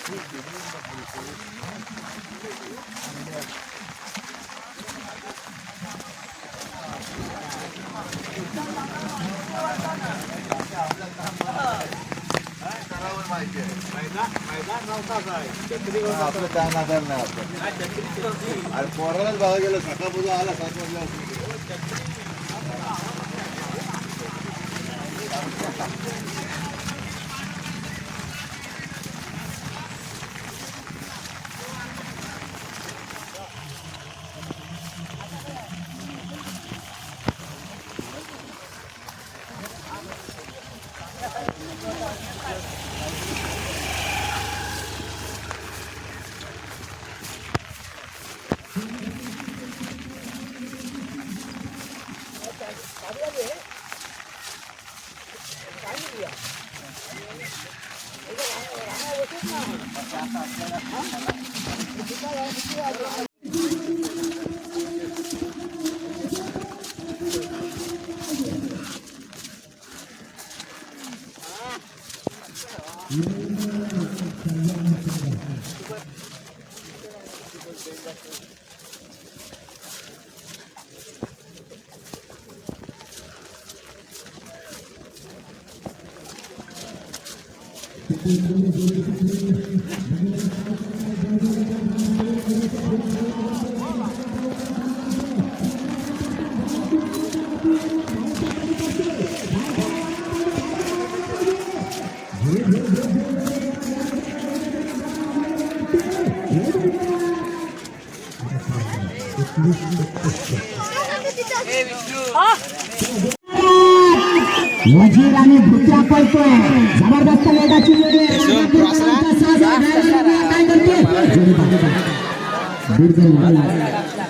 अरे पोरालाच बघा गेलं सकाळपासून आला 7 वाजता. वजीर आणि भुत्या पळतोय जबरदस्त वेगाची जोडी काय करते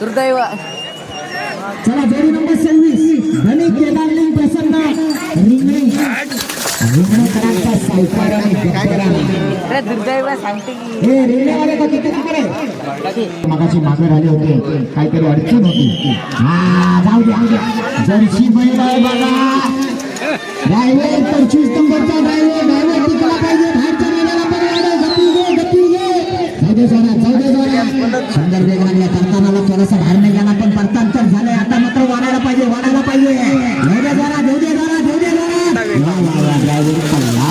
दुर्दैव. चला जोडी नंबर 26 धनी केदारलिंग प्रसन्न रिंगणकरांचा सावकार आणि गप्परा. दुर्दैव सांगते की हे रेल्वेवाले का तिथे तिकडे मगाशी मागे राहिले होते काहीतरी अडचण होती. हा जाऊ द्या जर्सी बैल आहे बघा. ड्रायव्हर 25 नंबरचा ड्रायव्हर टिकला पाहिजे. बाहेरच्या रेल्वेला पण गती घे जाऊ दे सुंदर वेग लागला. करताना थोडासा बाहेर नाही गेला पण परतांतर झालंय. आता मात्र वाढायला पाहिजे ड्रायव्हर पडला.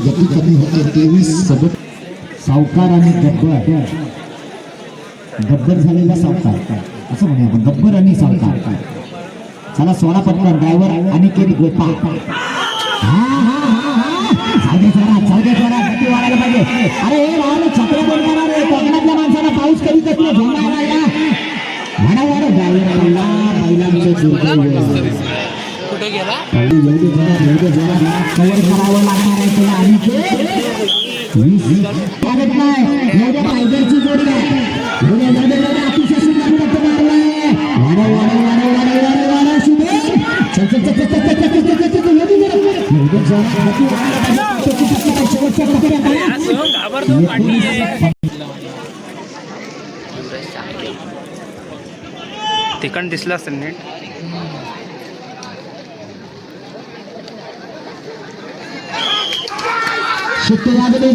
गती कमी होते. 23 सोबत सावकार आणि गब्बर झालेला सावकार असं म्हणूया आपण. गब्बर आणि सावकार. चला 16 पटकन ड्रायव्हर आणि केली गोपाळ. गती वाढायला पाहिजे. अरे हे राहुल छत्र्या बोलणार रे कोकणातल्या माणसाला पाऊस कधी कधी झोंबा ड्रायव्हर महिलांचे कुठे गेला कवर करावं लागणार आहे तुला. आणि नाही एवढ्या पायदरची जोडी आहे. अतिशय सुंदर पट्ट मारलाय. तिकड दिसला असेल नीट.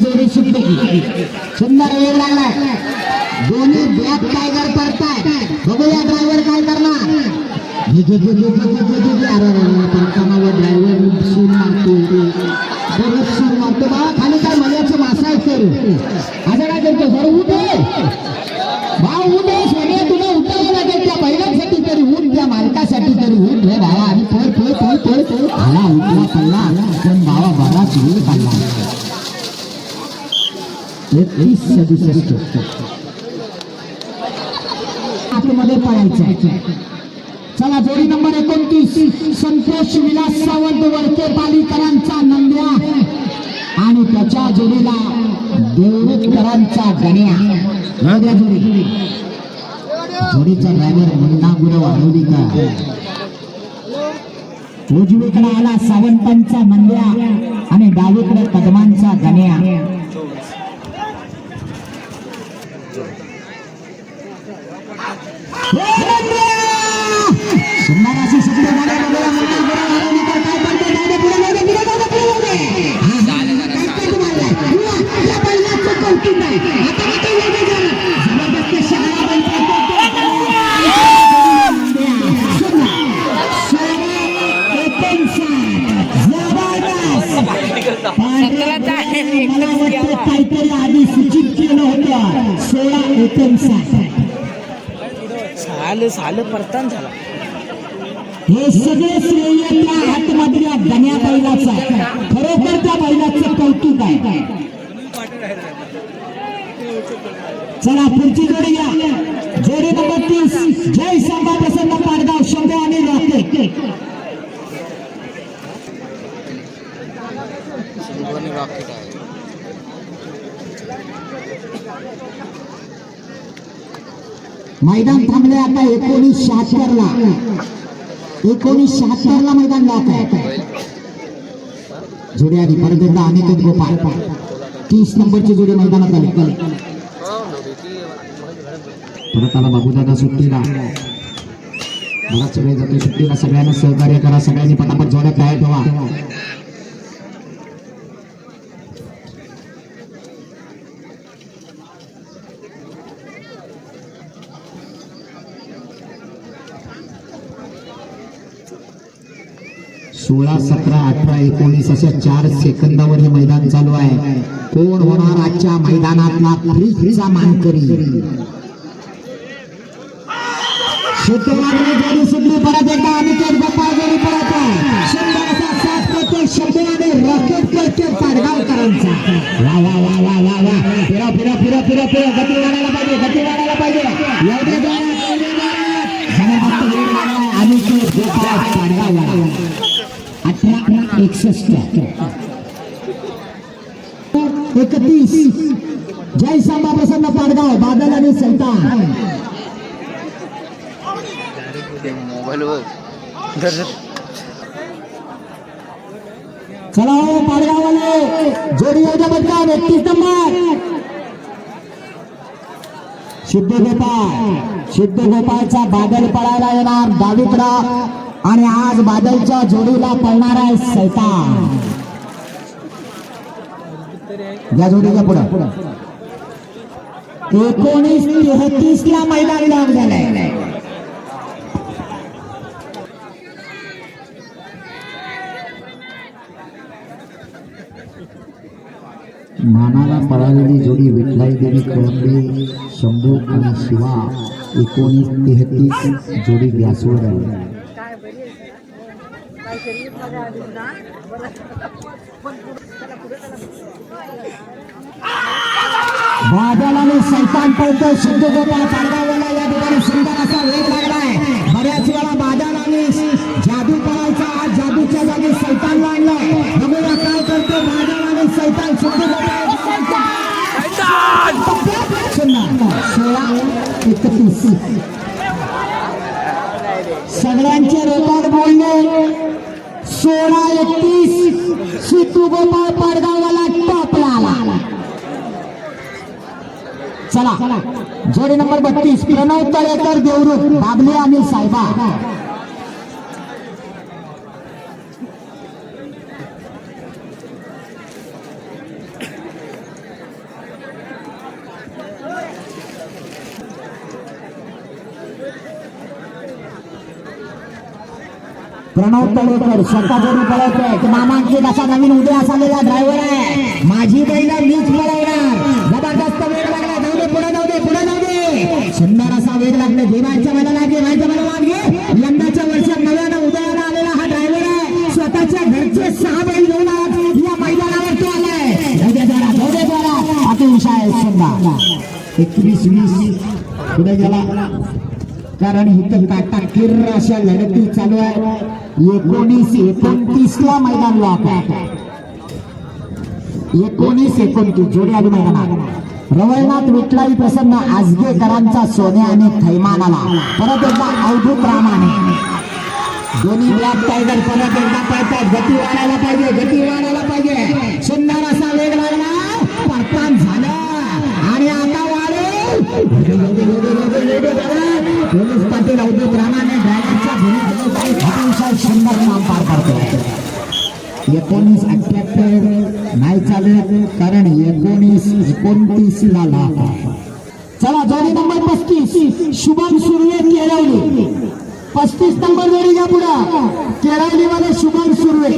जोडी सुटली. सुंदर वेळ लागलाय. दोन्ही ब्लॅक टायगर पडताय. बघूया ड्रायव्हर काय करणार. ड्रायव्हर सूर मारतो बा. खाली काय मल्याचं मासा आहे तर असं काय करतो बरं उठे भाव उठे सोने तुला उठावं लागेल. त्या बैलांसाठी तरी उठ त्या मालकासाठी तरी उठ रे भावा. आणि पळ आला उठला पडला पण भावा बराच वेळ काढला. 31-67 आतमध्ये पळायचं. चला जोडी नंबर 29 संतोष विलास सावंत वरके पालीकरांचा नंद्या आणि त्याच्या जोडीला देवरुतकरांचा गण्या. जोडीचा ड्रायव्हर मुन्ना गुरव वाढवली का. उजवीकडे आला सावंतांचा नंद्या आणि डावीकडे कदमांचा गण्या. सुंदराची सुंदर मला वाटतं काहीतरी आधी सूचित केलं होतं 16-59. झालं परतान झाला. हे सगळे श्रेय त्या हातमधल्या गण्या बैलाचं आहे. खरोखर त्या बैलाचं कौतुक आहे. चला पुढची जोडी घ्या. जोडी नंबर 30 जय संभा प्रसन्न पाडगाव शंभू आणि रॉकेट. मैदान थांबले आता 1976 ला. 1976 ला मैदान लॉक आहे. जोडी आधी परत एकदा अनिकेत गोपाळ 30 नंबरची जोडी मैदानात आली. परत आला बाबूदादा सुट्टीला. बराच वेळ जातो सुट्टीला. सगळ्यांना सहकार्य करा. सगळ्यांनी पटापट जोड्या तयार ठेवा. सोळा 17 18 19 अशा 4 सेकंदावर हे मैदान चालू आहे. कोण होणार आजच्या मैदानातला फ्रीजचा मानकरी. शेतकऱ्यांनी जोडी सुटली. परत एकदा अनिकेत गोपाळ जोडी पडत आहे. शंभराचा साथ करतो शंभराने रॉकेट करतो पाडगावकरांचा. वा वा वा वा वा वा. फिरा फिरा फिरा फिरा फिरा. गती वाढायला पाहिजे. गती वाढायला पाहिजे. एवढे अनिकेत गोपाळ पाडगाव 18-61 31 जय संभा प्रसन्न पाडगाव बादल आणि सैतान. चला हो पाडगाववाले. जोडी योजना बदला 31 नंबर सिद्ध गोपाळचा बादल पळायला येणार डावीकडं. आणि आज बादलच्या जोडीला पळणार आहे सैतान. या जोडीच्या पुढं 19-33 ला मैदान लॉक झालंय. मानाला पळालेली जोडी विठलाई देवी कळंबे शंभू आणि शिवा 19-33 जोडी गॅसवर आहे. बादल आणि सैतान पळतो. सिद्ध गोपाळ पाडगावला या ठिकाणी सुंदर असा वेग लागलाय. बऱ्याच वेळा बादल आणि जादू पळायचा. आज जादूच्या जागी सैतानला आणलाय. बघूया काय करतो बादल आणि सैतान. सिद्ध गोपाळ 16-31 सगळ्यांचे रेकॉर्ड बोलले. 16-31 सिद्ध गोपाळ पाडगावला टॉपला आला. चला जोडी नंबर 32 प्रणव तळेकर देवरूख बाबले आणि साहेबा. प्रणव तळेकर स्वतः जोडी पळवतोय. नामांकित असा नवीन उदय असलेला ड्रायव्हर आहे. माझी बैल मीच पळवणार. जबरदस्त वेग लागला. जाऊ दे पुढे जाऊ दे पुढे जाऊ दे. सुंदर असा वेग लागला. जेवायच्या मैदानात घे. यंदाच्या वर्षात नव्यानं उदयाला आलेला हा ड्रायव्हर आहे. स्वतःच्या घरचे 6 बैल घेऊन या मैदानावर तो आलाय. जाऊ दे अतिशय सुंदर 21-20 पुढे गेला. कारण इथं काटा किर्र अशा लढती चालू आहे. 19-29 ला मैदान लॉक आहे. 19-29 जोडी आली मैदानात. रवळनाथ विठलाई प्रसन्न आजगेकरांचा सोन्या आणि थैमानाला. परत एकदा अवधूत रामाने. दोन्ही ब्लॅक टायगर परत एकदा पळतात. गती वाढायला पाहिजे. सुंदर असा वेग लागला. परतान झालं आणि आता वाढेल. पोलीस पाटील अवधूत रामाने ड्रायव्हरच्या भूमिकेत सुंदर काम पार पाडतो. 19-78 नाही चालत कारण 19-29 ला लॉक आहे. चला जोडी नंबर 35 शुभम सुर्वे केळवली. 35 नंबर जोडी घ्या पुढे. केळवली मध्ये शुभम सुर्वे.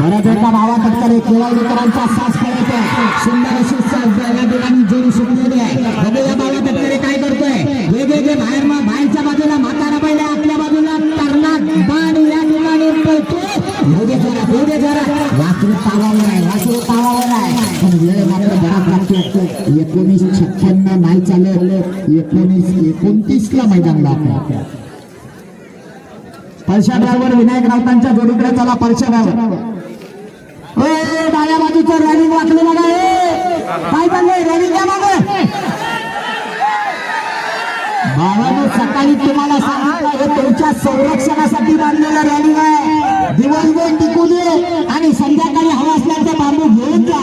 परत एकदा भावा तत्कारे केळवलीकरांचा सास करतोय. सुंदर अशी सास या ठिकाणी जोडी सुटलेली आहे. बघूया भावा तत्कारे काय करतोय. वेगवेगळे बाहेरच्या बाजूला म्हातारा पहिल्या आपल्या बाजूला कर्नाट बाण या ठिकाणी पळतो. होऊ जरा वासरू तावावर आहे, वासरू तावावर आहे. पण वेळ मात्र बराच लागतो. 1956 नाही चालत, 1929 ला मैदान लागतो. परशा ड्रायव्हर विनायक राऊतांच्या जोडीकडे चला. परशा ड्रायव्हर डाव्या बाजूचं रॅलिंग वाचलं बघा. काय चाललंय रॅलिंग द्या मागे. भावानं सकाळी तुम्हाला सांगितलं हे तुमच्या संरक्षणासाठी बांधलेलं रॅलिंग आहे. दिवसभर टिकू दे आणि संध्याकाळी हवा असल्याचं बांबू घेऊन जा.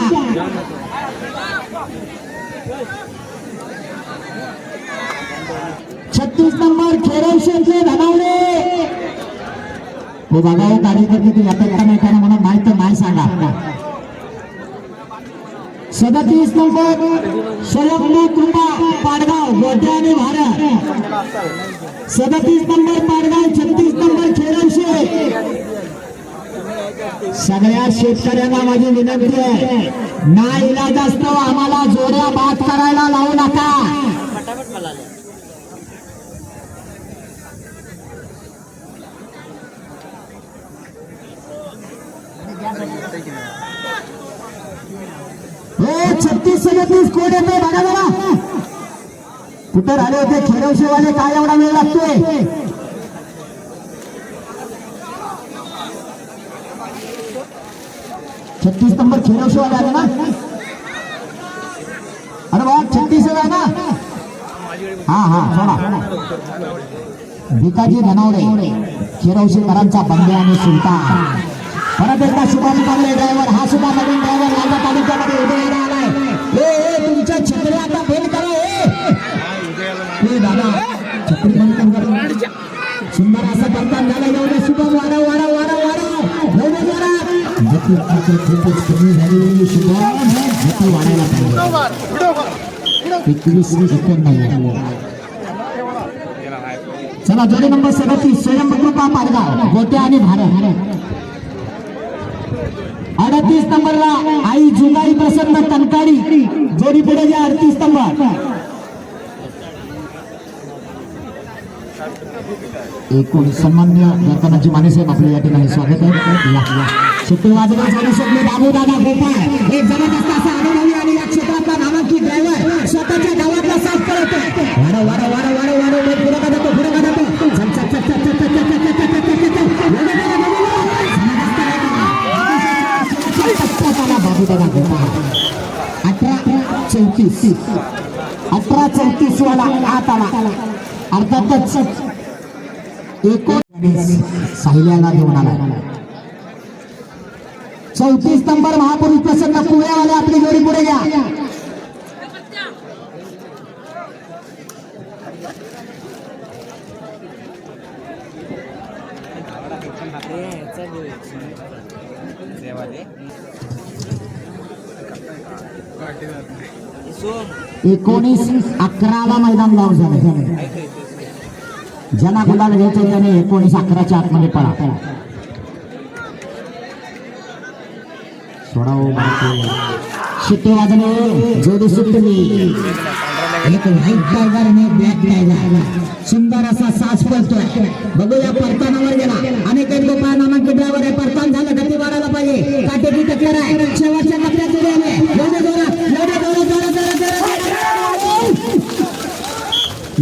36 नंबर खेरवशेतले धनावले. हो बघा, कार्यकर्ते ती अपेक्षा नाही करा म्हणून नाही तर नाही सांगा. 37 नंबर स्वयंभू कृपा पाडगाव गोट्या आणि भारत. 37 number Padgaon, 36 number Kherwashe. सगळ्या शेतकऱ्यांना माझी विनंती आहे, ना इलाज असतो आम्हाला जोड्या बाद करायला लावू नका. हो 36-37 कोड येतोय बघा जरा. कुठे राहिले होते खेरवशेवाले, काय एवढा वेळ लागतोय. छत्तीस नंबर खेरवशेवाले आले ना. अरे बा 36 आहे ना. हा सोडा. भिकाजी धनावडे खेरवशेकरांचा बंदे आणि सुलतान. परत एकदा शुभाजी कांबळे ड्रायव्हर, हा सुद्धा नवीन ड्रायव्हर लालबाग तालुक्यामध्ये उदयाला आलाय. तुमच्या छत्री आता बंद करा. दादा छत्री बंद कर. सुंदर असा बंधन झाला. एवढे शुभम वारा खूपच कमी झाली. शुभम गती वाढायला पाहिजे. 21 सेकंद नाही. चला जोडी नंबर 37 स्वयंकृपा पाडगाव गोट्या आणि भारत. 38 नंबरला आई जुगाई प्रसन्न तनकाडी जोडी पुढे घ्या. 38 नंबर. एकूण सन्मान्य दर्पणाची मानेसाहेब आपल्या या ठिकाणी स्वागत आहे. सुट्टी वाजवा जोडी शकले बाबू दादा गोपाळ. एक जबरदस्त असा अनुभवी आणि या क्षेत्रातला नामांकित ड्रायव्हर स्वतःच्या गावातला साफ करतोय. वाढ पुढे का जातो. बाबू दादा गोपाळ 18-34 वाला आत आला. अर्थातच 19 साहिल्याला घेऊन आला. 34 नंबर महापुरुष प्रसन्न पुण्यावाले आपली जोडी पुढे घ्या. एकोणीस 11 मैदान लावून झालं. ज्यांना गुलाल घ्यायचं त्याने 19-11च्या आतमध्ये पळा. शिट्टी वाजणे जोडी सुटली. एक व्हाईट टायगर आणि ब्लॅक टायगर. सुंदर असा सास पळतोय. बघूया परतानावर गेला. अनेक गोपाळ नामांकित ड्रायव्हर आहे. परतान झालं, गती वाढायला पाहिजे. काटेची टक्कर आहे. शेवटच्या टप्प्यात उभे आहे.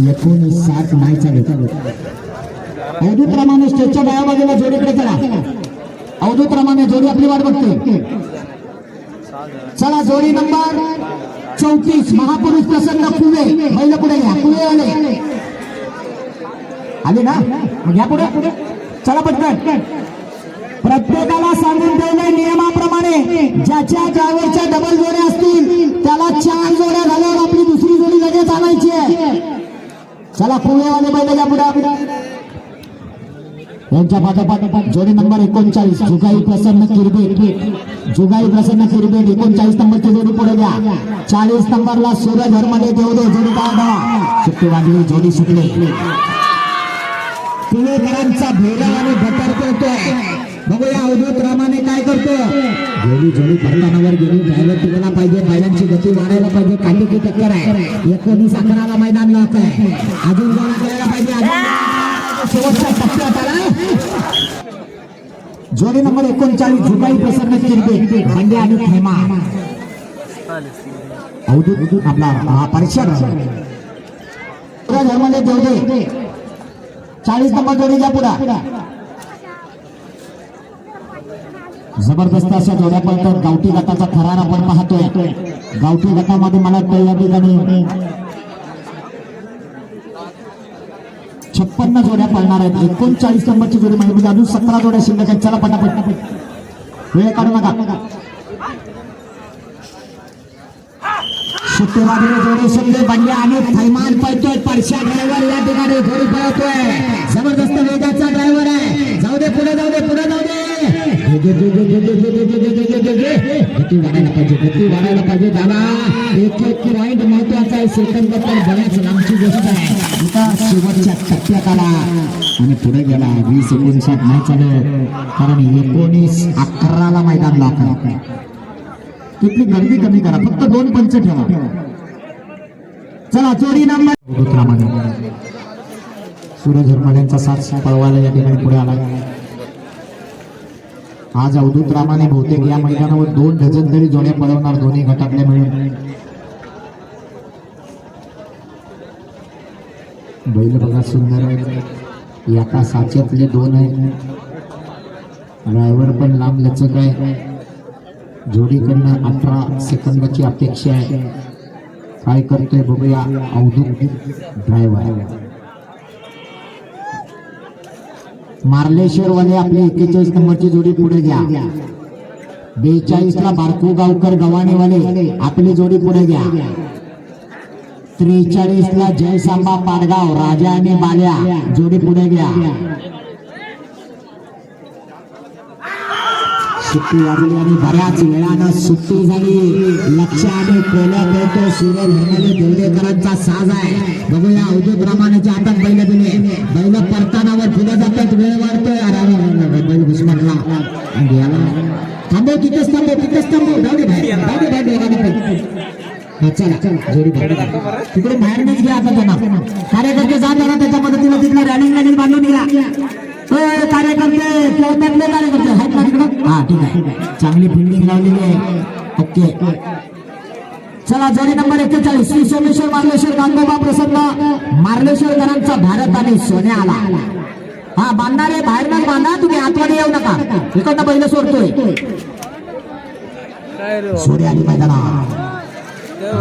1960 नाही चालू. अवधूत रामाने स्टेजच्या डाव्या बाजूला जोडीकडे चला. अवधूत रामाने जोडी आपली वाट बघते. चला जोडी नंबर 34 महापुरुष प्रसन्न कुवे. बैल पुढे घ्या. कुवे आले ना, घ्या पुढे. चला पटकन. प्रत्येकाला सांगून ठेवलंय नियमाप्रमाणे ज्याच्या ड्रायव्हरच्या डबल जोड्या असतील त्याला 4 जोड्या झाल्यावर आपली दुसरी जोडी लगेच आणायची आहे. चला कुवेवाले बैल घ्या पुढे. यांच्या पाठोपाठ जोडी नंबर 39 जुगाई प्रसन्न किरबेट, जुगाई प्रसन्न किरबेट 39 नंबरची जोडी पुढे द्या. 40 नंबरला सूरज हरमले देवदे जोडी काय सुट्टी वाजली, जोडी सुटली. पुणेकरांचा भैरव आणि भटर करतोय. बघूया अवधूत रामाने काय करतो. गेली जोडी परतानावर गेली, ड्रायव्हर टिकला पाहिजे, बैलांची गती वाढायला पाहिजे. काटेकी टक्कर आहे. 19-11 मैदान लॉक आहे. अजून गोळा करायला पाहिजे. शेवटच्या टप्प्यात आला जोडी नंबर 39 जुगाई प्रसन्न किरबेट, बंडे आणि थेमा. अवधूत आपला परीक्षा धर्मले देवदे 40 नंबर जोडी घ्या पुढा. जबरदस्त अशा जोड्या पळतात. गावठी गटाचा थरार आपण पाहतोय. गावठी गटामध्ये मला वाटतं या ठिकाणी 56 जोड्या पळणार आहेत. 39 नंबरची जोडी म्हणजे अजून 17 जोड्या शिल्लक आहेत. चला पटापट, वेळ काढू नका. सुट्टीवादीने जोडी सुटले. बंड्या आणि थैमान पळतोय. परशा ड्रायव्हर या ठिकाणी जोडी पळतोय. जबरदस्त वेगाचा ड्रायव्हर आहे. जाऊ दे पुढे, जाऊ दे पुढे, जाऊ दे. गती वाढायला पाहिजे, गती वाढायला पाहिजे. दादा एक पॉइंट महत्वाचा आहे. सेकंद तर बऱ्याच लांबची गोष्ट आहे. एका शेवटच्या टप्प्यात आला आणि पुढे गेला. 20-19 नाही चालत, कारण 19-11 मैदान लागतं. तिथली गर्दी कमी करा, फक्त 2 पंच ठेवा. चला जोडी नंबर सूरज हरमलेंचा साथ पळवायला या ठिकाणी पुढे आला. आज अवधूत रामाने बहुतेक या मैदानावर 2 डझन तरी जोड्या पळवणार, दोन्ही गटातले मिळून. बैल बघा सुंदर आहे. एका साच्यातले 2 आहेत. ड्रायव्हर पण लांब लचक आहे. जोडीकडनं 18 सेकंदाची अपेक्षा आहे. काय करतोय बघूया अवधूत ड्रायव्हर. मार्लेश्वर वाले आपली 41 नंबरची जोडी पुढे घ्या. 42 ला बारकू गावकर गव्हाणेवाले आपली जोडी पुढे घ्या. 43 ला जयसांबा पाडगाव राजा आणि बाल्या जोडी पुढे घ्या. सुट्टी वाजली आणि बऱ्याच वेळानं सुट्टी झाली. लक्ष आणि कोल्या करतो सूरज हरमले देवदेकरांचा साज आहे. बघूया अवधूत रामानेच्या हातात बैल दिले. बैल परतानावर पुढे जातात, वेळ वाढतोय. बैल घुसमटला गेला. थांबव, तिथेच थांबव, तिथेच थांबव. जाऊ दे बाहेर, जाऊ दे बाहेर. चला जोडी तिकडे बाहेर नाही घ्या. आता त्यांना कार्यकर्ते जात ना त्याच्या मदतीला तिकडे रॅलिंग बांधून घ्या. कार्यकर्ते त्यातले कार्यकर्ते आहेत ना तिकडं. हा ठीक आहे, चांगली फिल्डिंग लावलेली आहे. ओके चला जोडी नंबर 41 श्री सोमेश्वर मार्लेश्वर गांगोबा प्रसन्न मार्लेश्वरकरांचा भारत आणि सोन्या आला. हा बांधणारे बाहेरनं बांधा, तुम्ही आतमध्ये येऊ नका. इकडनं बैल सोडतोय. सोन्या आली मैदानात.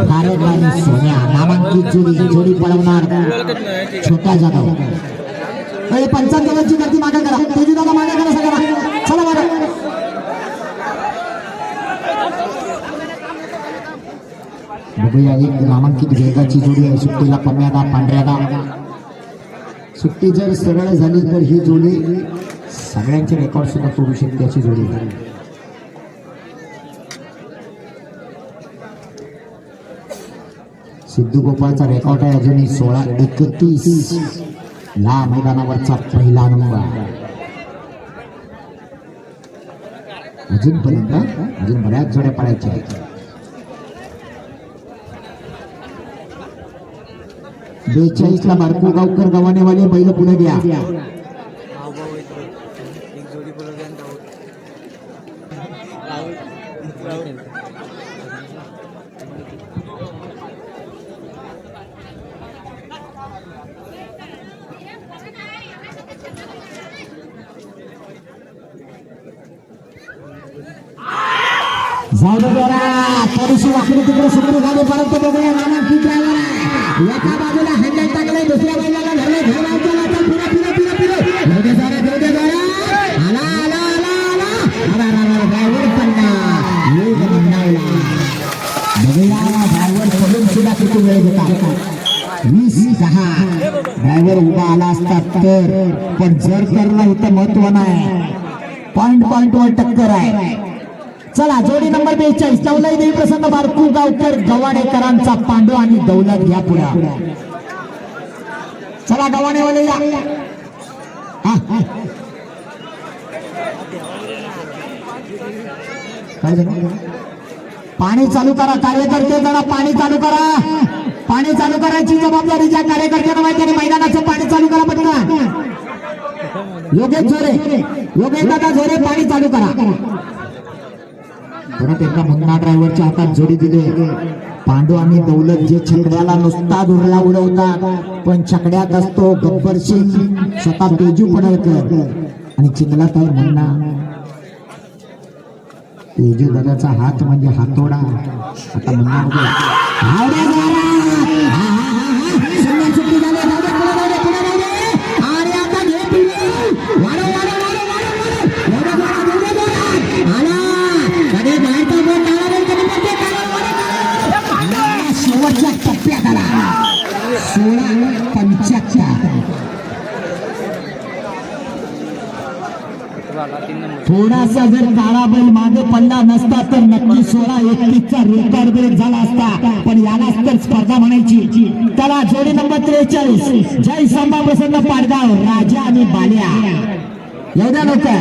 भारत आणि सोन्या नामांकित जोडी पळवणार छोटा जाधव. 55 गर्दी मागे करा. तेजी दादा मागे करा सगळ्यांना. चला मागे. बघूया एक नामांकित वेगाची जोडी आहे. सुट्टीला पम्यादा पांढऱ्यादा. सुट्टी जर सरळ झाली तर ही जोडी सगळ्यांचे रेकॉर्ड सुद्धा तोडू शकते अशी जोडी. सिद्धू गोपाळचा रेकॉर्ड आहे अजूनही 16-31 ला मैदानावरचा पहिला नंबर. अजून बऱ्याच जोड्या पडायच्या आहेत. 42 ला बारकू गावकर गव्हाणेवाले बैल पुढे घ्या. जाऊ दे जरा, थोडीशी वाकडी तिकडे सुकडी झाली. परंतु बघूया नामांकित ड्रायव्हर आहे. एका बाजूला हँडल टाकले, दुसऱ्या बाजूला धरले. ड्रायव्हर पडला. बघूया ड्रायव्हर पडून सुद्धा किती वेळ घेतात. 20-10. ड्रायव्हर उभा आला असता तर, पण जर करला इथं महत्व नाही. पॉइंट वर टक्कर आहे. चला जोडी नंबर 42 नवलाई देवी प्रसन्न बारकू गावकर गवाडेकरांचा पांडू आणि दौलत घ्या पुढे. चला गवाडेवाले या. काय झालं? पाणी चालू करा कार्यकर्ते, जरा पाणी चालू करा. पाणी चालू करायची जबाबदारी ज्या कार्यकर्त्यांना माहिती आहे. मैदानाचं पाणी चालू करा पटकन. योगेश दादा झोरे पाणी चालू करा. परत एकदा मुन्ना ड्रायव्हरच्या हातात जोडी दिली. पांडू आणि दौलत जे छकड्याला नुसता धुरला उडवतात, पण छकड्यात असतो गब्बर सिंग स्वतः तेजू पडळकर आणि चिखलात आहे मुन्ना. तेजू दादाचा हात म्हणजे हातोडा. आता मुन्ना शेवटच्या टप्प्यात आला. 16-75. थोडासा जर काळा बैल मागे पडला नसता तर नक्की 16-31चा रेकॉर्ड ब्रेक झाला असता. पण यालाच तर स्पर्धा म्हणायची. त्याला जोडी नंबर 43 जय सांबा प्रसन्न पाडगाव राजा आणि बाल्या. एवढ्या लवकर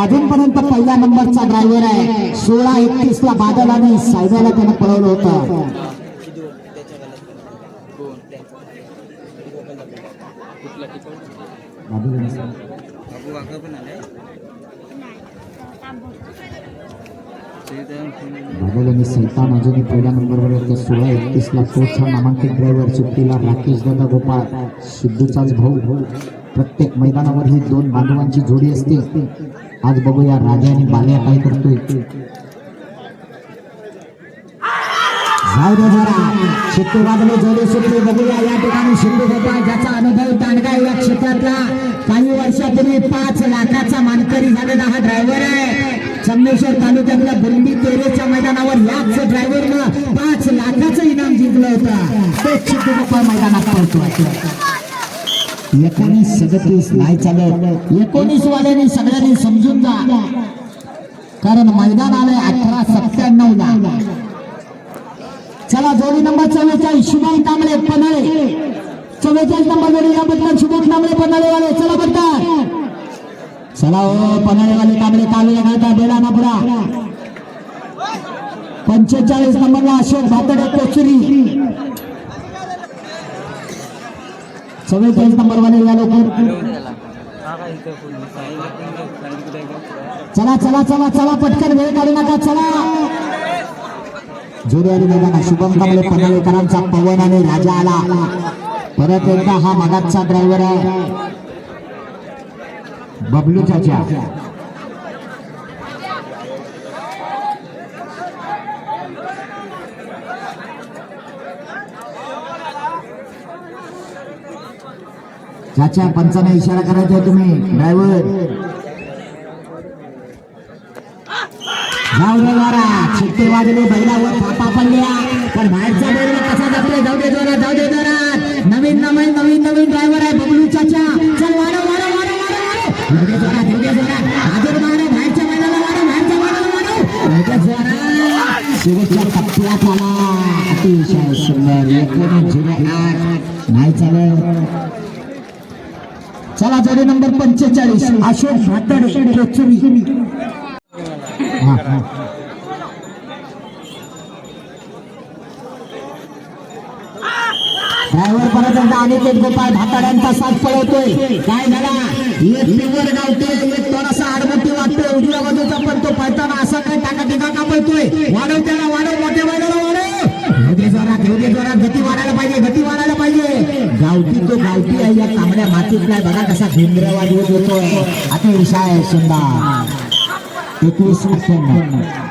अजूनपर्यंत पहिल्या नंबरचा ड्रायव्हर आहे. 16-31ला बादल आणि सायब्याला त्यानं पळवलं होतं. बादल आणि सुलतान अजूनही पहिल्या नंबरवर होते. 16-31ला तोच हा नामांकित ड्रायव्हर. सुट्टीला राकेश दादा गोपाळ सिद्धूचाच भाऊ. प्रत्येक मैदानावर ही दोन बांधवांची जोडी असते. आज बघूया राजा आणि बाल्या काय करतोय. शिट्टी वाजले जोडी सुटली. बघूया या ठिकाणी सिद्धू गोपाळ ज्याचा अनुभव दांडगा या क्षेत्रातला. काही वर्षापूर्वी 5 लाखाचा मानकरी झालेला हा ड्रायव्हर आहे. संगमेश्वर तालुक्यातल्या बुंदी तेरेच्या मैदानावर याच ड्रायव्हरनं 5 लाखाचं इनाम जिंकलं होतं. तेच सिद्धू गोपाळ मैदानात पळतोय. 19-37 नाही चालत. 19 वाल्यांनी सगळ्यांनी समजून जा, कारण मैदान आलंय 18-97ला. चला जोडी नंबर 44 शुभम कांबळे पन्हाळे. 44 नंबर जोडी याबद्दल शुभम कांबळे पन्हाळे वाले. चला बघता चला हो पन्हाळे वाले कांबळे कालूला घालता बेलाना पुरा. 45 नंबरला अशोक भातडे कोचरी. 44 नंबर वाले या लवकर. चला चला चला चला पटकन वेळ काढू नका. चला जोडीवाली मैदाना शुभम कांबळे पन्हाळेकरांचा पवन आणि राजा आला. परत एकदा हा मागाचा ड्रायव्हर आहे बबलू चाचा. चाचा पंचाने इशारा करायचा आहे तुम्ही ड्रायव्हर. जाऊ दे जरा. शिट्टे वाजले बैलावर थापा पडल्या, पण बाहेरचा बैल कसा जातोय. जाऊ दे जोरात जाऊ दे जोरात. नवीन ड्रायव्हर आहे बबलू चाचा. चल वाढव वाढव वाढव वाढव. जाऊ दे जोरात आजूर मारो. बाहेरच्या बैलाला वाढव. बाहेरच्या बैलाला वाढव. जोरात शेवटच्या टप्प्यात आला. अतिशय सुंदर. 19-08 नाही चालत. चला जोडी नंबर 45 अशोक भातडे कोचरी. ड्रायव्हर परत एकदा अनिकेत गोपाळ भाताड्यांचा साथ पळवतोय. काय झाला एक पिवर गावतोय, एक थोडासा आडमोठी वाटतोय उजव्या बाजूचा, पण तो पळताना असा काय टाका का पळतोय. वाढव त्याला वाढव. मोठ्या बैलाला वाढव. घेऊ दे जोरात. गती वाढायला पाहिजे. गावठी तो गावठी आहे. या तांबड्या मातीत नाही बघा कसा भिंद्र वाजवत होतोय. अतिशय सुंदर. 21-98.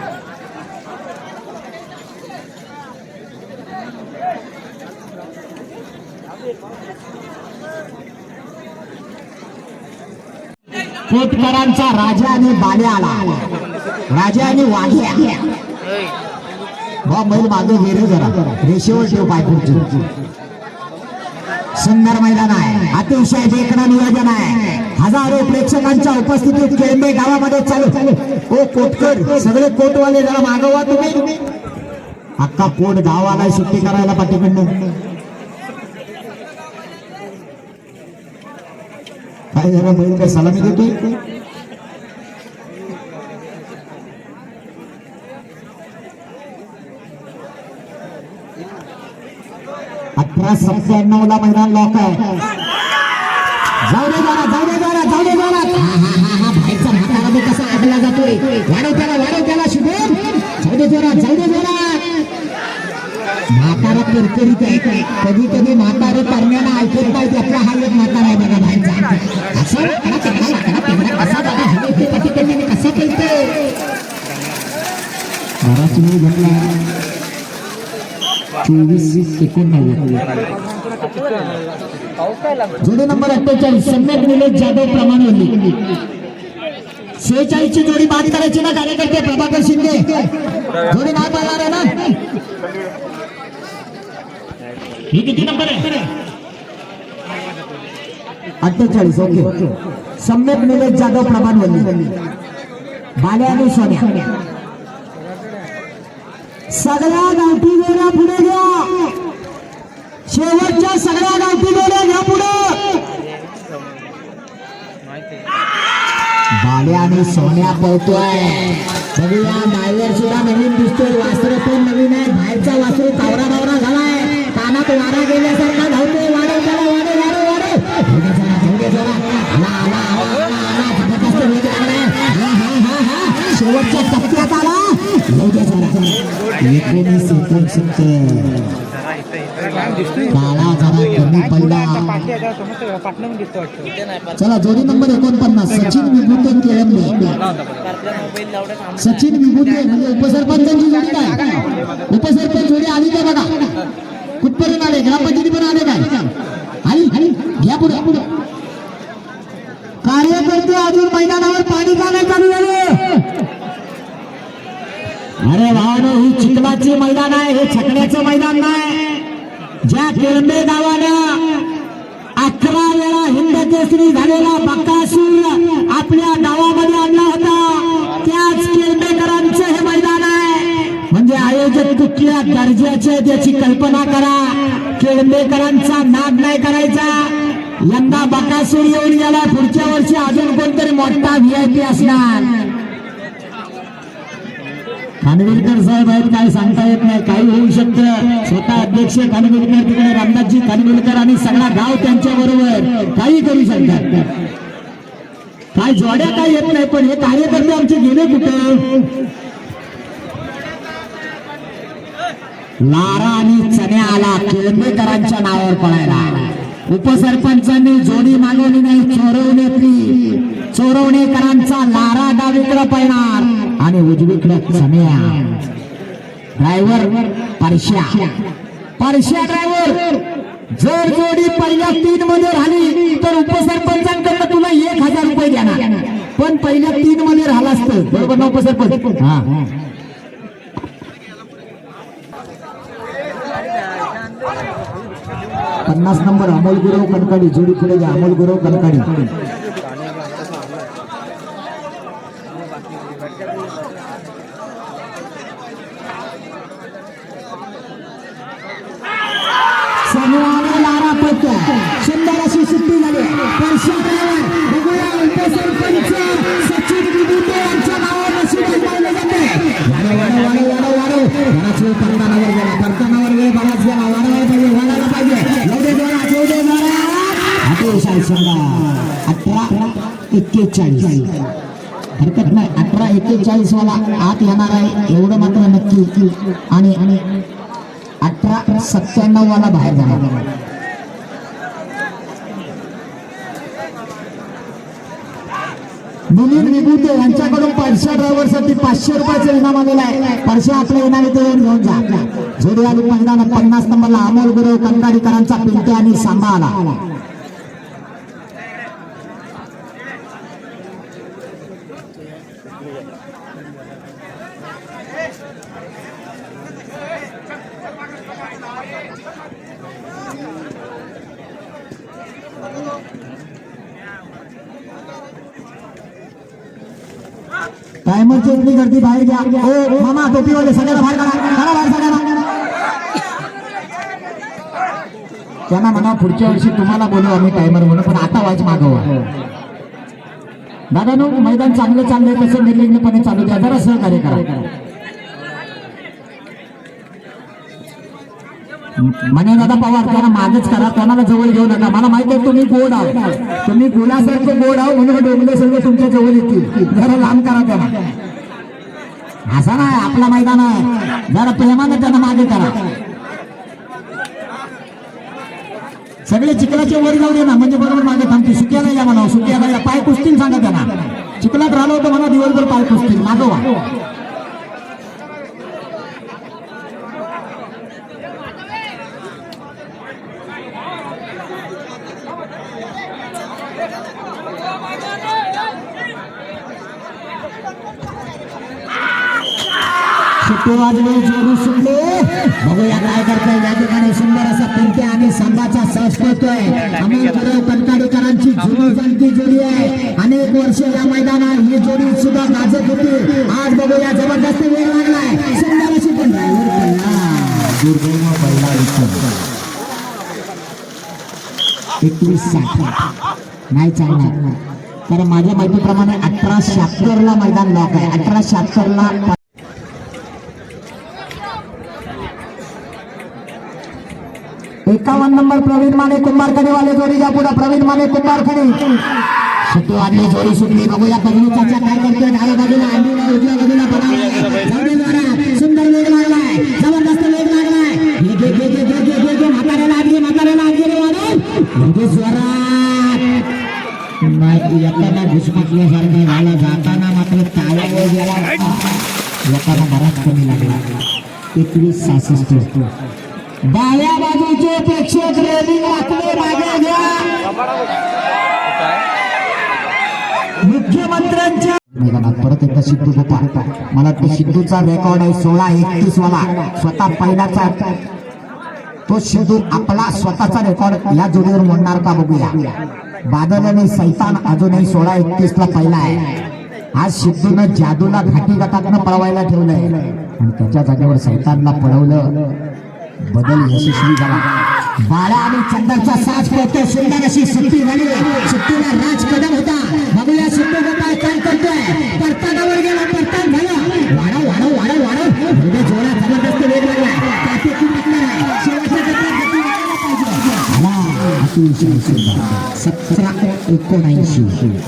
कोटकरांचा राजा आणि बाल्या आला. राजा आणि वाघ्या. वा मैल मागे गेले जरा रेषेवर ठेव पाय पुढचे. सुंदर मैदान आहे, अतिशय देखणं नियोजन आहे. हजारो प्रेक्षकांच्या उपस्थितीत केळंबे गावामध्ये चालू. ओ कोटकर सगळे कोटवाले जरा मागवा तुम्ही. अख्खा कोट गावाला सुट्टी करायला पाठीकडनं. काय जरा बैल काय सलामी देतोय. 1897 ला मैदान लॉक आहे. जाऊ दे जरा जाऊ दे जरा जाऊ दे जरा. भाईचा म्हातारा बी कसा आगला जातोय. वाढव त्याला शुभम. जाऊ दे जरा म्हातारा करकरीत आहे. कधी कधी म्हातारे करण्याला ऐकत नाही. आपला हा एक म्हातारा आहे बघा भाईचा. असं कसा बघा हवे पटी कसं पेलते. बराच वेळ घेतला. 24-19 जोडी नंबर 48 सम्यक निलेश जाधव प्रमाणवली. 46 ची जोडी बाद करायची ना कार्यकर्ते प्रभाकर शिंदे. जोडी नाही पाळणार आहे ना. ही किती नंबर आहे. 48 ओके. सम्यक निलेश जाधव प्रमाणवली. बाल्या आणि सोन्या सगळ्या गावठी जोड्या पुढे घ्या. शेवटच्या सगळ्या गावठी जोड्या घ्या पुढे. बाल्या आणि सोन्या पळतोय. बघूया ड्रायव्हर सुद्धा नवीन दिसतोय. वासर पण नवीन आहे. बाहेरचा वासरू कावरा झालाय. कानात वारा गेल्यासारखा धावतोय. वाढव शेवटच्या टप्प्यात आला. 19 काळा जरा कमी पडला. चला जोडी नंबर 49 सचिन विभूते केळंबे. सचिन विभूते म्हणजे उपसरपंचांची जोडी काय. उपसरपंच जोडी आली काय बघा. कुठपर्यंत आले. ग्रामपंचायती पण आले काय. आली घ्या पुढे. कार्यकर्ते अजून मैदानावर पाणी जाणे चालू झाले. अरे भावानो ही चिखलाची मैदान आहे. हे छकड्याचं मैदान नाही. ज्या केळंबे गावानं 11 वेळा हिंद केसरी झालेला बकासूर आपल्या गावामध्ये आणला होता त्याच केळंबेकरांचं हे मैदान आहे. म्हणजे आयोजक कुठल्या दर्जाचे त्याची कल्पना करा. केळंबेकरांचा नाद नाही करायचा. यंदा बकासूर येऊन गेला. पुढच्या वर्षी अजून कोणतरी मोठा VIP असणार. खानविलकर साहेब आहेत. काय सांगता येत नाही. काही होऊ शकतं. स्वतः अध्यक्ष खानविलकर तिकडे रामदासजी खानविलकर आणि सगळा गाव त्यांच्या बरोबर काही करू शकतात. काय जोड्या काय येत नाही. पण हे कार्यकर्ते आमचे गेले कुठे. लारा आणि चण्या आला केळंबेकरांच्या नावावर पळायला. उपसरपंचांनी जोडी मागवली नाही. चोरवून येतली. चोरवणेकरांचा लारा डावीकडे पळणार आणि उजवीकडे चण्या. ड्रायव्हर परश्या ड्रायव्हर. जर जोडी पहिल्या 3 मध्ये राहिली तर उपसरपंचांकडनं तुला 1000 रुपये देणार. पण पहिल्या 3 मध्ये राहिला असतं बरोबर ना उपसरपंच. हा 50 नंबर अमोल गुरव कनकाडी. जोडी पुढे घ्या. अमोल गुरव कनकाडी. लारा पडतो. सुंदर अशी सुट्टी झाली. बघूया उपसरपंच सचिन विभूते यांच्या नावावर सुरुवात पाहिलं जाते. बराच वेळ परतानावर गेला. बराच गेला. वाढायला पाहिजे. अतिशय सुंदर. 18-41 हरकत नाही. 18-41 वाला आत येणार आहे एवढं मात्र नक्की. आणि 18-97 वाला बाहेर जाणार. मिलिंद विभूते यांच्याकडून परश्या ड्रायव्हरसाठी 500 रुपयाचं इनाम आलेलं आहे. परश्या आपलं इनाम इथे येऊन घेऊन जा. जोडी आली मैदानात 50 नंबरला अमोल गुरव कनकाडीकरांचा पिंटे आणि सांबा आला. टायमरची एंट्री गर्दी बाहेर घ्या. ओ मामा टोपीवाले सगळ्याला बाहेर काढा बाहेर सगळ्याला. त्यांना म्हणा पुढच्या वर्षी तुम्हाला बोलू आम्ही टायमर म्हणून, पण आता वाच मागवा. दादा नो मैदान चांगलं चाललंय तसं निर्विघ्नपणे चालू द्या, जरा सहकार्य करा. म्हणे दादा पवार त्यांना मागच करा, कोणाला जवळ घेऊ नका. मला माहिती आहे तुम्ही गोड आहो, तुम्ही गुलासारखं गोड आहो म्हणून डोंगरे सर्व तुमच्या जवळ येतील. जरा लांब करा त्यांना. असं नाही, आपला मैदान आहे, जरा प्रेमानं त्यांना मागे करा. सगळे चिखलाच्या वर जाऊ दे ना, म्हणजे बरोबर मागे थांबते. सुक्याला या म्हणा, सुक्याला या, पाय पुसतील सांगा त्यांना. चिखलात राहिलो होतं म्हणा, दिवसभर पाय पुसतील, मागवा. शिट्टी वाजवे, जोरू सुटले. बघूया काय करतोय या ठिकाणी. सुंदर असा पिंट्या आणि संघाचा सहज करतोय. अमोल गुरव कणकाडीकरांची जुनी जाणती जोडी आहे. अनेक वर्ष या मैदानात ही जोडी सुद्धा गाजत होती. आज बघूया जबरदस्त वेळ लागलाय. सुंदर अशी पण ड्रायव्हर पडला, दुर्दैव पडला. 21-60 नाही चालणार, कारण माझ्या माहितीप्रमाणे 1876 ला मैदान लॉक आहे. 1876 ला 51 नंबर प्रवीण माने कुंभारखडी वाले जोडी घ्या पुढे. प्रवीण माने कुंभारखडी. शिट्टी वाजली, जोडी सुटली. बघूया बघू चाचा काय करतोय. डाव्या बाजूला अंडीला, उजव्या बाजूला बनावला. सुंदर वेग लागलाय, जबरदस्त वेग लागलाय. म्हाताऱ्याला आगे म्हणजे जोरात येताना घुसमटल्यासारखं झालं, जाताना मात्र टाळ्यावर गेला. लोकांना बराच कमी लागला. 21-66. डाव्या बाजूचे प्रेक्षक रेलिंग राखले, मागे घ्या. मुख्यमंत्र्यांच्या मैदानात परत एकदा सिद्धू गोपाळ. मला वाटतं सिद्धूचा रेकॉर्ड आहे 16-31 वाला. स्वतः पहिलाचा तो सिद्धू आपला स्वतःचा रेकॉर्ड या जोडीवर मोडणार का बघूया. बादल आणि सैतान अजूनही 16-31 ला पहिला आहे. आज सिद्धूनं जादूला घाटी गटातनं पळवायला ठेवलंय आणि त्याच्या जागेवर सैतानला पळवलं. बदल यशस्वी झाला. बाळा आणि चंदरचा साज पळतोय. सुंदर अशी सुट्टी झाली. सुट्टीला राज कदम होता. बघूया सिद्धू गोपाळ काय करतोय. परतानावर गेला, परतान झालं. वाढव वाढव वाढव वाढव म्हणजे जोरा जबरदस्त वेग लागला. त्याची खूप लागणार आहे. शेवटच्या टप्प्यात गती वाढायला पाहिजे. अतिशय सुंदर. 17-79.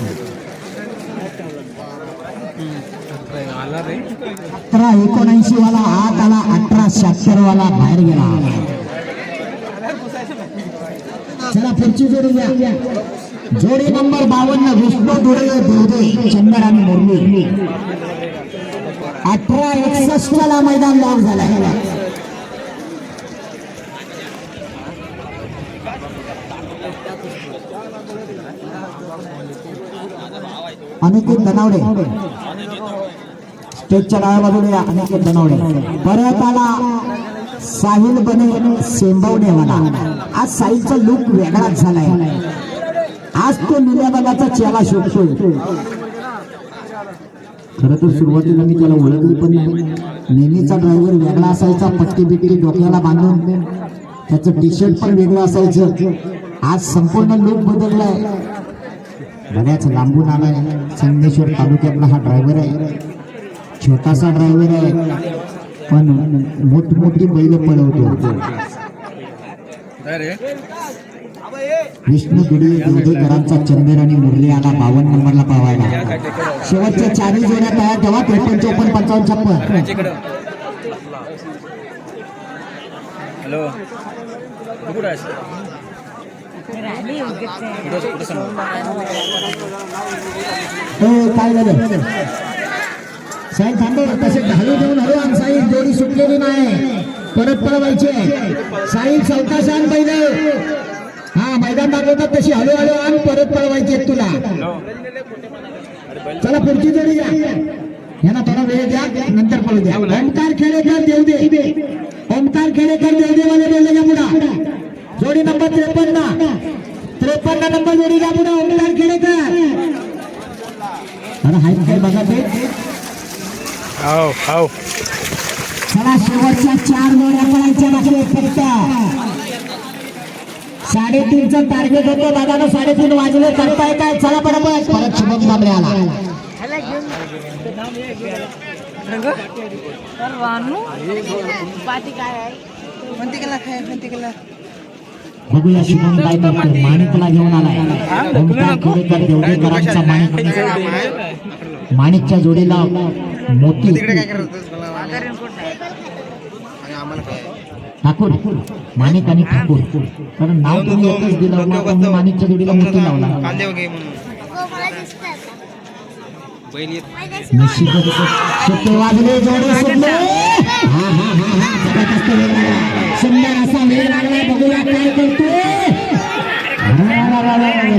17-79 वाला आत आला, 18-76 वाला बाहेर गेला. चला पुढची जोडी घ्या. जोडी नंबर 52 विष्णू दुडे देवदे, चंदर आणि मुरली. 18-61 ला मैदान लॉक झाला. अनिकेत धनावडे स्टेजच्या डाव्या बाजूला. अनिकेत धनावडे. परत आला साहिल बने सेंबवणे मला. आज साहिलचा लुक वेगळाच झालाय. आज तो निळ्या बगाचा चेहरा शोधतोय. खरं तर सुरुवातीला मी त्याला ओळखली पण नाही. नेहमीचा ड्रायव्हर वेगळा असायचा, पट्टी बिट्टी डोक्याला बांधून. त्याचं टी शर्ट पण वेगळं असायचं. आज संपूर्ण लुक बदललाय. बऱ्याच लांबून आलाय. संगमेश्वर तालुक्यातला हा ड्रायव्हर आहे. छोटासा ड्रायव्हर आहे पण मोठमोठी बैल पळवतो. विष्णू दुडे देवदेकरांचा चंदर आणि मुरली आला 52 नंबरला पावायला. शेवटच्या 4 जोड्या तयार ठेवा. 53, 54, 55, 56. हॅलो काय झालं साहेब. थांबव. तसे ढालू देऊन हळू आण साईड. जोडी सुटलेली नाही, परत पळवायचे. साईड सावकाश आण पहिलं. हा मैदान दाखवतात तशी हळू हळू आण, परत पळवायचे तुला. चला पुढची जोडी घ्या. यांना थोडा वेळ द्या, नंतर पळू द्या. ओमकार खेडेकर देवदे. ओमकार खेडेकर देवदेवाले बोलले घ्या पुढा. जोडी नंबर 53 नंबर जोडी घ्या पुढे. ओमकार खेडेकर. अरे हाय काय बघा ते. चला शेवटच्या 4 जोड्या पळायच्या बाकी आहेत फक्त. 3.5चं टार्गेट होतं दादानं. 3.5 वाजले. करताय काय? चला बरोबर. परत शुभम दामले आला. बघूया शुभम काय करतो. माणिकला घेऊन आलाय. ओमकार खेडेकर देवडेकरांचा माणिक. माणिकच्या जोडीला मोती ठाकूर. माणिक आणि ठाकूर. कारण नाव तुम्ही एकच दिलं ना, पण माणिकच्या जोडीला मोती लावला. निश्चितच सुट्टे वाजले. जोडे सुटले. सुंदर असा वेळ लागला. बघूया काय करतोय.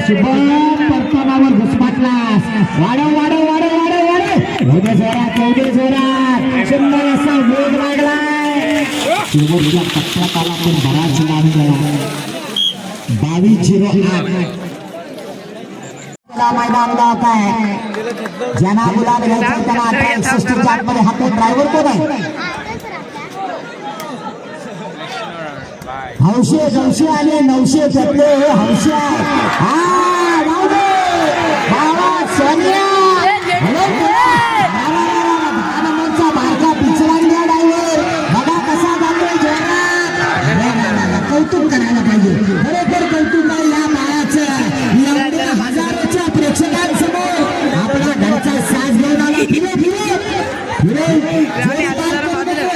शुभम परतनावर घुसपाटला. वाढव वाढव वाढव वाढव वाढव. एवढे जोरात एवढे जोरात. सुंदर असा वेग लागलाय. शेवटच्या टप्प्यात आला पण बराच लांब गेला. 22:08 मैदान होत आहे. ज्यांना गुलाब घ्यायचा त्यांना 61 आतमध्ये हात. ड्रायव्हर कोण आहे? हौशे आले. 900 घेतले. हौशे सोनिया बारका पिचला ड्रायव्हर. बघा कसा जातोय जोरात. कौतुक करायला पाहिजे. खरोखर कौतुक आहे या बाळाचं. एवढ्या हजारोच्या प्रेक्षकांसमोर आपला घरचा साज घेऊन आला. फिरे फिरे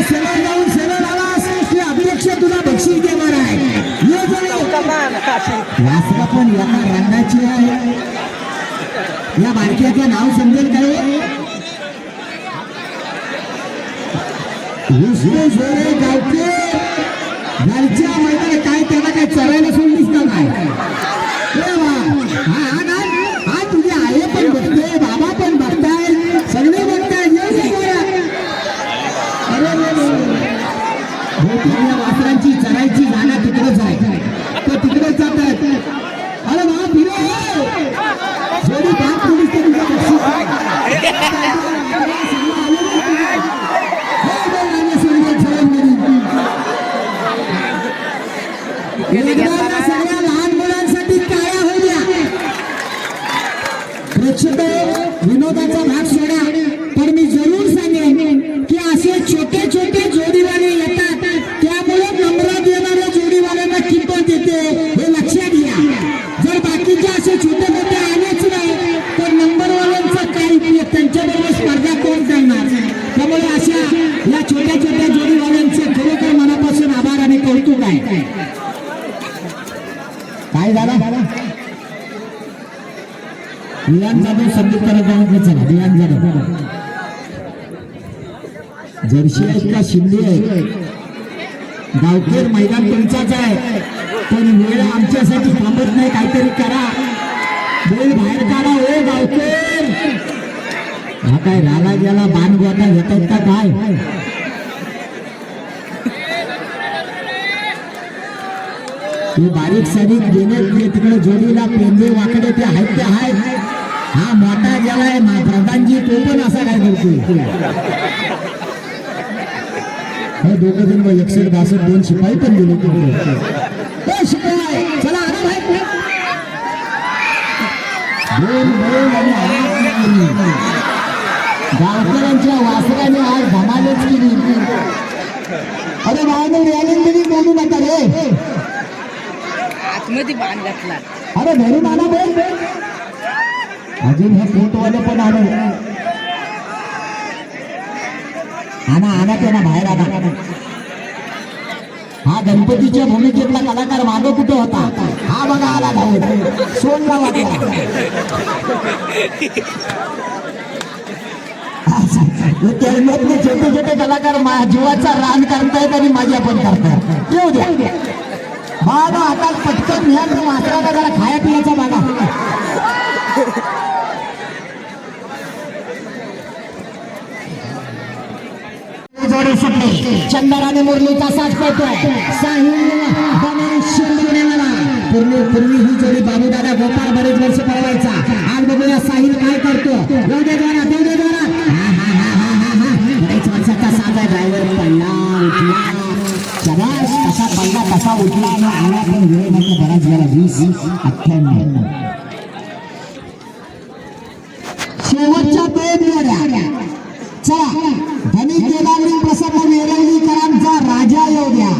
सरळ जाऊन सरळ आलास की अभिरक्षा तुला बक्षीस देणार आहे. वासरा पण एका रंगाची आहे. या बारक्याचं नाव समजेल काय? गावचे घरच्या मैदान काय त्याला काय चरायला सोडून दिसतं काय? हा तुझे आई पण बघते. बाबा पण बघताय. सगळे बघताय. वासरांची चरायची जागा तिकडेच आहे. तो तिकडेच जात आहेत. अरे वा फिरे जोडी बाप पोलीस सगळ्या लहान मुलांसाठी टाळ्या होऊ द्या. प्रेक्षक विनोदाचा भाग सोडा. पण मी जरूर सांगेन की असे छोटे छोटे जोडीवाले येतात. त्यामुळे नंबरात येणाऱ्या जोडीवाल्यांना किंमत येते हे लक्षात घ्या. जर बाकीचे असे छोटे मोठे आलेच नाही तर नंबरवाल्यांचं काही उपयोग. त्यांच्याबरोबर स्पर्धा कोण करणार? त्यामुळे अशा या छोट्या छोट्या जोडीवाल्यांचे खरोखर मनापासून आभार आणि कौतुक आहे. काय झालं? विहान जाधव संदीप करत चला. विहान जाधव जर्सी आहे का शिंदे आहे? गावखेड मैदान तुमचाच आहे. पण वेळ आमच्यासाठी थांबत नाही. काहीतरी करा. वेळ बाहेर काढा. हो गावखेड. हा काय राला गेला बाण गोटा घेतात का काय? ते बारीक सारीक गेले तिकडे जोडीला पेंदे वाकडे ते आहेत ते आहेत. हा मोठा गेलाय प्रधानजी. तो पण असा काय करतोय? हे दोघ जण 162 2 शिपाई पण दिले तिकडे. शिपाई चला आला भाई. गावकऱ्यांच्या वासराने आज धमालच केली. अरे भावने रॅली बोलू नका रे. आतमध्ये बाण घातला. अरे घरून आला बोल. अजून हे कोटवाले पण आले. आणा त्यांना बाहेर आणा. हा गणपतीच्या भूमिकेतला कलाकार मागे कुठे होता? हा बघा आला धावत. सोडला वाटला. छोटे छोटे कलाकार जीवाचा रान करतायत आणि माझ्या पण करतायत. येऊ द्या. बाबा आता पटकन ह्या मात्राला जरा खाया पिण्याचा बागा. जोडी सुटली. चंदराने मुरलीचा साज पळतोय. साहिल पूर्वी ही जोडी बाबूदादा गोपाळ बरेच वर्ष पळवायचा. आज बघूया साहिल काय करतो. उठला आणि आला पण वेळ मात्र बराच गेला 20-98. शेवटच्या 2 जोड्या. चला धनी केदारी प्रसन्न वेरवलीकरांचा राजा येऊ द्या.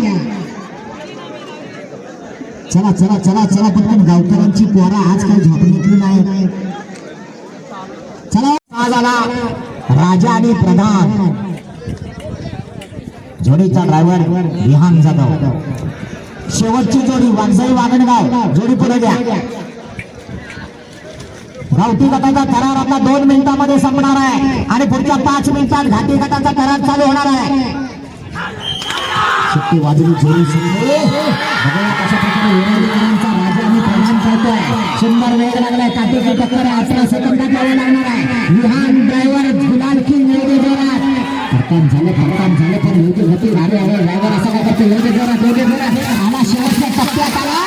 चला चला चला चला पटकन गावकऱ्यांची पोरा आज काही झोप घेतली नाही. चला झाला राजा आणि प्रधान जोडीचा ड्रायव्हर विहान जाधव. शेवटची जोडी वांजाई वागणगाव जोडी पुढे द्या. गावठी गटाचा करार आता 2 मिनिटांमध्ये संपणार आहे आणि पुढच्या 5 मिनिटात घाटी गटाचा करार चालू होणार आहे. सुट्टी वाजली जोडी सुटली. बघा कशा प्रकारे वेरवलीकरांचा राजा आणि प्रधान करतोय. सुंदर वेग लागलाय. काटेची टक्कर 18 सेकंदात यावं लागणार आहे. विहान ड्रायव्हर गुलाल किंग योग्य जोरात फरकान झाले पण योग्य गती झाली. अरे ड्रायव्हर असा काय करतो योग्य जोरात आला शेवटच्या टप्प्यात आला.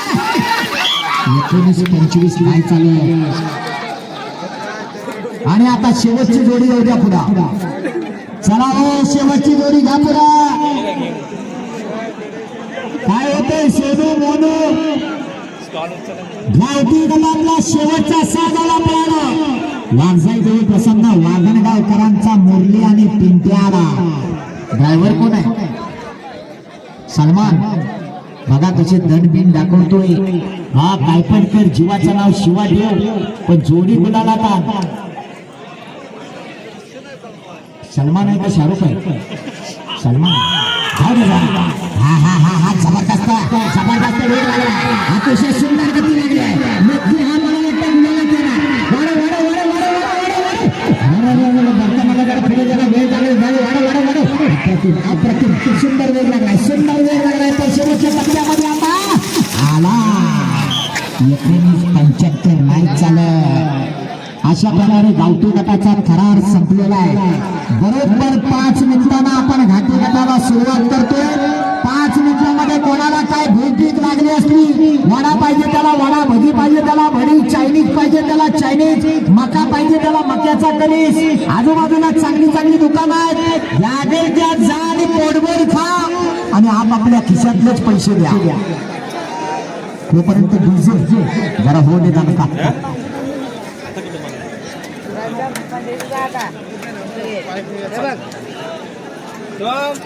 19-25 काय चालू आहे आणि आता शेवटची जोडी येऊ द्या पुढा. चला हो शेवटची जोडी घ्या पुढा. काय होते शेडू मोनू गावठी गटातला शेवटचा 6 झाला पळाला. वाघजाई देवी प्रसन्न वागणगावकरांचा मुरली आणि पिंट्याला. ड्रायव्हर कोण आहे? सलमान. बघा कसे दणबिन दाखवतोय. हा गायपडकर जीवाचं नाव शिवा देव पण जोडी गुलाला का सलमान आहे का शाहरुख आहे? सलमान. हा जबरदस्त जबरदस्त वेग लागला. अतिशय सुंदर गती लागली आहे. नक्की हा मला वाटतं गुलाला केला. अप्रतिम सुंदर वेग लागलाय. तर शेवटच्या टप्प्यामध्ये आता आला 19-75 नाही चालत. अशा प्रकारे गावठी गटाचा करार संपलेला आहे. बरोबर 5 मिनिटांना आपण घाटी गटाला सुरुवात करतोय. 5 मिनिटांमध्ये कोणाला काय भूक लागली असली वडा पाहिजे त्याला वडा, भजी पाहिजे त्याला भजी, चायनीज पाहिजे त्याला चायनीज, मका पाहिजे त्याला मक्याचा कणीस. आजूबाजूला चांगली दुकानं आहेत. लागेल त्या जा आणि पोटभर खा आणि आपापल्या खिशातलेच पैसे द्या. तोपर्यंत डीजे जरा हो दे का. बघ